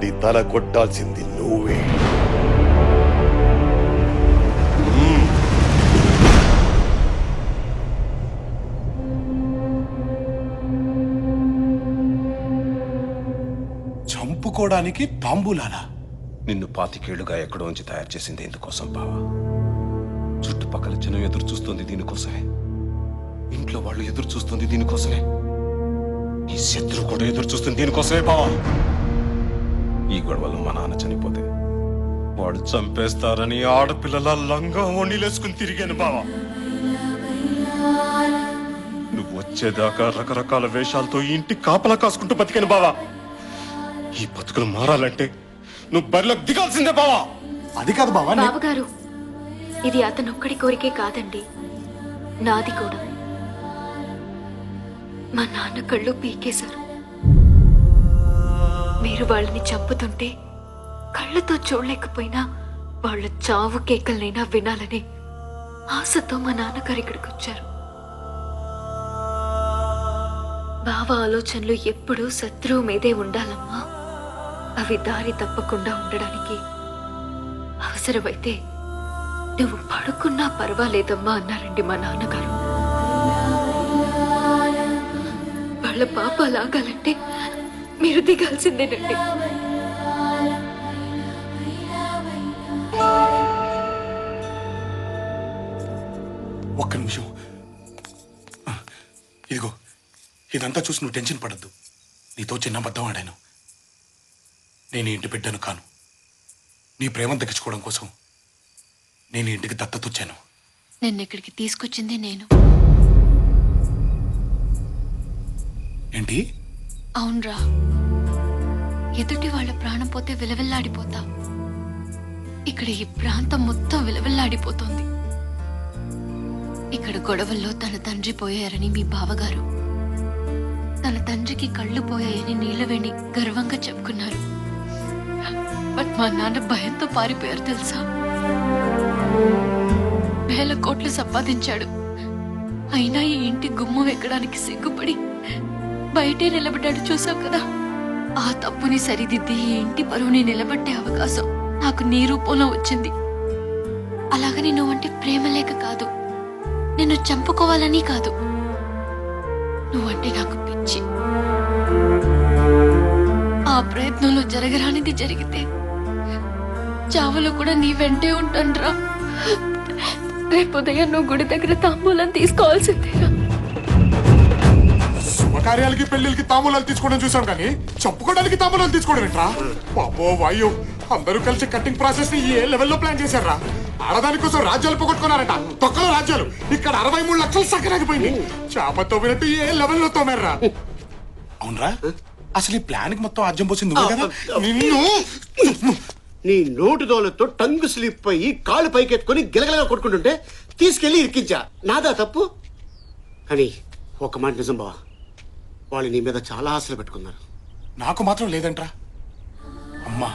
వాడి తల కొట్టాల్సింది నువ్వే. చంపుకోవడానికి తాంబూలాలా? నిన్ను 25 ఏళ్లుగా ఎక్కడో నుంచి తయారు చేసింది ఎందుకోసం బావా? చుట్టుపక్కల జనం ఎదురు చూస్తుంది దీనికోసమే. ఇంట్లో వాళ్ళు ఎదురు చూస్తుంది దీనికోసమే. నీ శత్రువు కూడా ఎదురు చూస్తుంది దీనికోసమే బావా. ఈ గొడవలో మా నాన్న చనిపోతే వాడు చంపేస్తారని ఆడపిల్లల లంగా వండిలేసుకుని తిరిగాను బావా. నువ్వు వచ్చేదాకా రకరకాల వేషాలతో ఈ ఇంటి కాపలా కాసుకుంటూ బతికాను బావా. ఈ బతుకులు మారాలంటే నువ్వు బరిలోకి దిగాల్సిందే బావా. అది కాదు బావా. బావగారు, ఇది అతనొక్కడి కోరికే కాదండి, నాది కూడా. మా నాన్న కళ్ళు పీకేశారు. మీరు వాళ్ళని చంపుతుంటే కళ్ళతో చూడలేకపోయినా వాళ్ళ చావు కేకలనైనా వినాలని ఆశతో మా నాన్నగారు ఇక్కడికి వచ్చారు. బావ ఆలోచనలు ఎప్పుడూ శత్రువు మీదే ఉండాలమ్మా. అవి దారి తప్పకుండా ఉండడానికి అవసరమైతే నువ్వు పడుకున్నా పర్వాలేదమ్మా అన్నారండి మా నాన్నగారు. వాళ్ళ పాప లాగాలంటే మీరు దిగాల్సిందేనండి. ఒక్క నిమిషం. ఇదిగో, ఇదంతా చూసి నువ్వు టెన్షన్ పడద్దు. నీతో చిన్న అబద్ధం ఆడాను. నేను ఇంటి బిడ్డను కాను. నీ ప్రేమను దక్కించుకోవడం కోసం నేను ఇంటికి దత్తత వచ్చాను. నిన్న ఇక్కడికి తీసుకొచ్చింది నేను. ఏంటి? అవునరా, ఎదుటి వాళ్ళ ప్రాణం పోతే విలవిల్లాడిపోతా. ఇక్కడ ఈ ప్రాంతం మొత్తం విలవిల్లాడిపోతుంది. ఇక్కడ గొడవల్లో తన తండ్రి పోయారని మీ బావగారు, తన తండ్రికి కళ్ళు పోయాయని నీళ్ళవేణి గర్వంగా చెప్పుకున్నారు. బట్ మా నాన్న భయంతో పారిపోయారు తెలుసా. వేల కోట్లు సంపాదించాడు, అయినా ఈ ఇంటి గుమ్మం ఎక్కడానికి సిగ్గుపడి బయటే నిలబడ్డాడు. చూసావు కదా, ఆ తప్పుని సరిదిద్ది ఈ ఇంటి పరువుని నిలబట్టే అవకాశం నాకు నీ రూపంలో వచ్చింది. అలాగని నువ్వంటే ప్రేమ లేక కాదు, నిన్ను చంపుకోవాలని కాదు, నువ్వంటే నాకు పిచ్చి. ఆ ప్రయత్నంలో జరగరానిది జరిగితే చావులో కూడా నీ వెంటే ఉంటానురా. రేపు ఉదయం నువ్వు గుడి దగ్గర తాంబూలం తీసుకోవాల్సిందేరా. శుభకార్యాలకి పెళ్లికి తాంబూలాలు తీసుకోవడం చూసాం, కానీ చంపుకోవడానికి తాంబూలాలు తీసుకోవడం ఏంట్రా? పాపో వాయు, అందరూ కలిసి కట్టింగ్ ప్రాసెస్ ని ఏ లెవెల్లో ప్లాన్ చేశారా? ఆడదాని కోసం రాజ్యాలు పోగొట్టుకున్నారట, తొక్కలో రాజ్యాలు. ఇక్కడ 63 లక్షలు సక్కరాగిపోయింది. చేప తోమినట్టు ఏ లెవెల్లో తోమారా? అవునరా, అసలు ఈ ప్లాన్ కి మొత్తం అర్జం పోసింది నువ్వే కదా. నిన్ను నీ నోటు దోలతో టంగ్ స్లిప్ అయ్యి కాళ్ళు పైకెత్తుకొని గిలగలగా కొట్టుకుంటుంటే తీసుకెళ్లి ఇరికించా. నాదా తప్పు? అని ఒక మాట నిజం బావా, వాళ్ళు నీ మీద చాలా ఆశలు పెట్టుకున్నారు. నాకు మాత్రం లేదంట్రా. అమ్మా,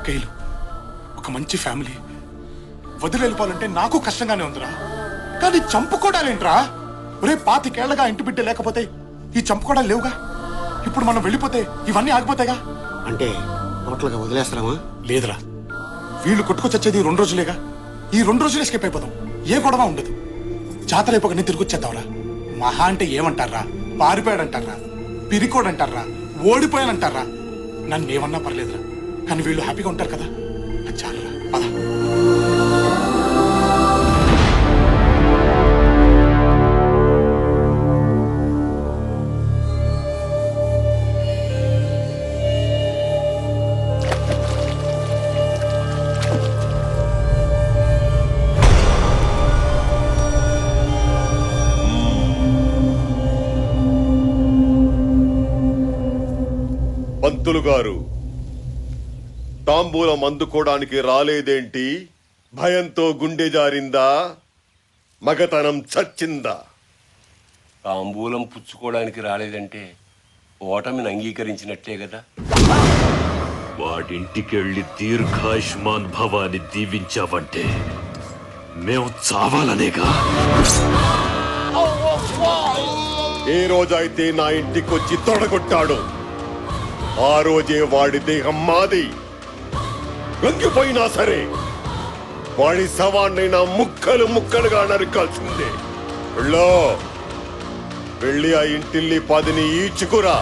కైలు, ఒక మంచి ఫ్యామిలీ వదిలి వెళ్ళిపోవాలంటే నాకు కష్టంగానే ఉందిరా. కానీ చంపుకోవడాలేంట్రా? ఒరే, 25 ఏళ్లగా ఇంటి బిడ్డ లేకపోతే ఈ చంపుకోవడాలు లేవుగా. ఇప్పుడు మనం వెళ్ళిపోతే ఇవన్నీ ఆగిపోతాయిగా. అంటే టోటల్గా వదిలేస్తామా? లేదురా, వీళ్ళు కొట్టుకొచ్చేది 2 రోజులేగా. ఈ 2 రోజులు ఎస్కేప్ అయిపోతాం, ఏ గొడవ ఉండదు. జాతర అయిపోయి తిరిగి వచ్చేద్దాంరా. మహా అంటే ఏమంటారా? పారిపోయాడంటారా, పిరికోడంటారా, ఓడిపోయానంటారా. నన్ను ఏమన్నా పర్లేదురా, కానీ వీళ్ళు హ్యాపీగా ఉంటారు కదా, అది చాలురా. పద. పంతులు గారు, తాంబూలం అందుకోవడానికి రాలేదేంటి? భయంతో గుండె జారిందా? మగతనం చచ్చిందా? తాంబూలం పుచ్చుకోవడానికి రాలేదంటే ఓటమిని అంగీకరించినట్లే కదా. వాడింటికెళ్ళి దీర్ఘాయుష్మాన్ భవాని దీవించావంటే మేము చావాలనేగా. ఏ రోజైతే నా ఇంటికొచ్చి తొడగొట్టాడో ఆ రోజే వాడి దేహం మాది. లొంగిపోయినా సరే వాడి శవాన్నైనా ముక్కలు ముక్కలుగా నరకాల్సిందే. వెళ్ళో, వెళ్ళి ఆ ఇంటిల్లి పదిని ఈడ్చుకురా.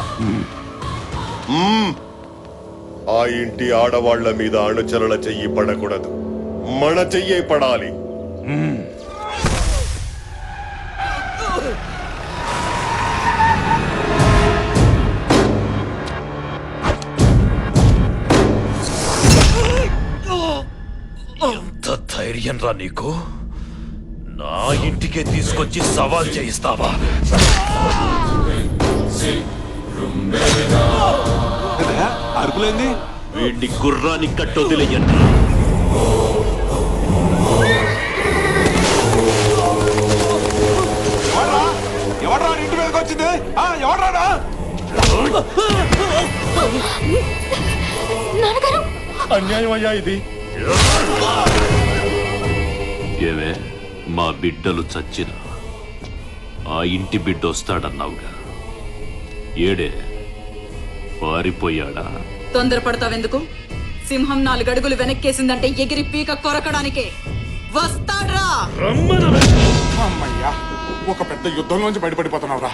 ఆ ఇంటి ఆడవాళ్ల మీద అణుచరల చెయ్యి పడకూడదు, మన చెయ్యే పడాలి. ఎంత ధైర్యం రా నీకు? నా ఇంటికే తీసుకొచ్చి సవాల్ చేయిస్తావా? అరుపులేంది? వీడిని గుర్రాన్ని కట్టొదిలేయండి. ఎవడ్రా ఇంటి మీదకి వచ్చింది? ఎవడ్రాడా? నాన్నగారు, అన్యాయం అయ్యా ఇది. ఏవే, మా బిడ్డలు చచ్చిన ఆ ఇంటి బిడ్డ వస్తాడన్నావుగా, ఏడే పారిపోయాడా? తొందరపడతావెందుకు? సింహం 4 అడుగులు వెనక్కేసిందంటే ఎగిరి పీక కొరకడానికే వస్తాడ్రా. అమ్మయ్యా, ఒక పెద్ద యుద్ధంలోంచి బయటపడిపోతున్నావురా.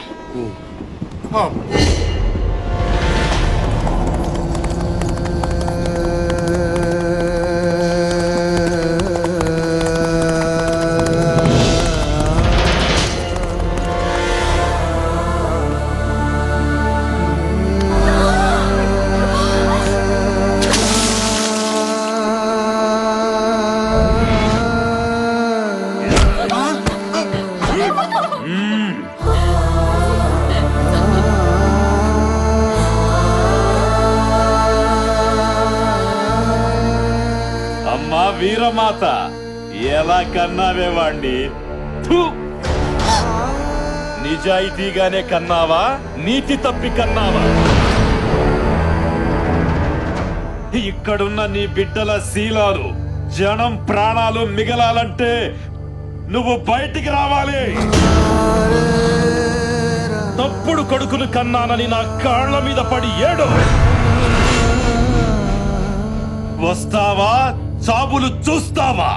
అమ్మా వీరమాత, ఎలా కన్నావే వాణ్ణి? థు! నిజాయితీగానే కన్నావా, నీతి తప్పి కన్నావా? ఇక్కడున్న నీ బిడ్డల శీలాలు, జనం ప్రాణాలు మిగలాలంటే నువ్వు బయటికి రావాలి. తప్పుడు కొడుకులు కన్నానని నా కాళ్ళ మీద పడి ఏడు. వస్తావా, చాబులు చూస్తావా?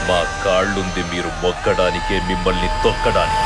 మా కాళ్ళుంది మీరు మొక్కడానికే, మిమ్మల్ని తొక్కడానికి.